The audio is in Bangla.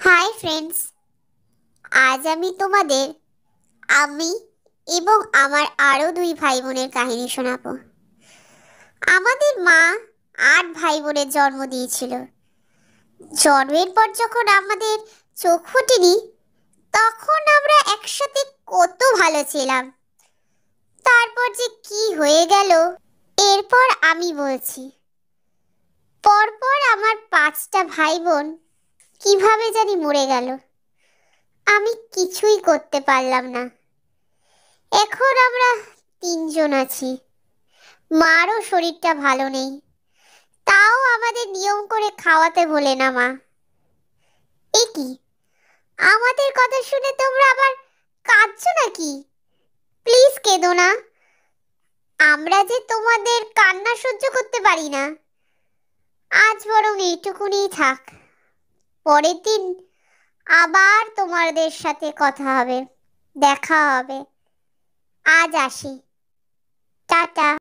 হাই ফ্রেন্ডস, আজ আমি তোমাদের আমি এবং আমার আরও দুই ভাই বোনের কাহিনী শোনাবো। আমাদের মা 8 ভাই বোনের জন্ম দিয়েছিল। জন্মের পর যখন আমাদের চোখ ফোটেনি, তখন আমরা একসাথে কত ভালো ছিলাম। তারপর যে কি হয়ে গেল, এরপর আমি বলছি। পরপর আমার 5টা ভাই বোন কিভাবে জানি মরে গেল। আমি কিছুই করতে পারলাম না। এখন আমরা 3জন আছি। মারও শরীরটা ভালো নেই, তাও আমাদের নিয়ম করে খাওয়াতে ভোলে না মা। এ কি, আমাদের কথা শুনে তোমরা আবার কাঁদছো নাকি? প্লিজ কেঁদো না। আমরা যে তোমাদের কান্না সহ্য করতে পারি না। আজ বরং এইটুকুনি থাক। পরের দিন আবার তোমাদের সাথে কথা হবে, দেখা হবে। আজ আসি, টাটা।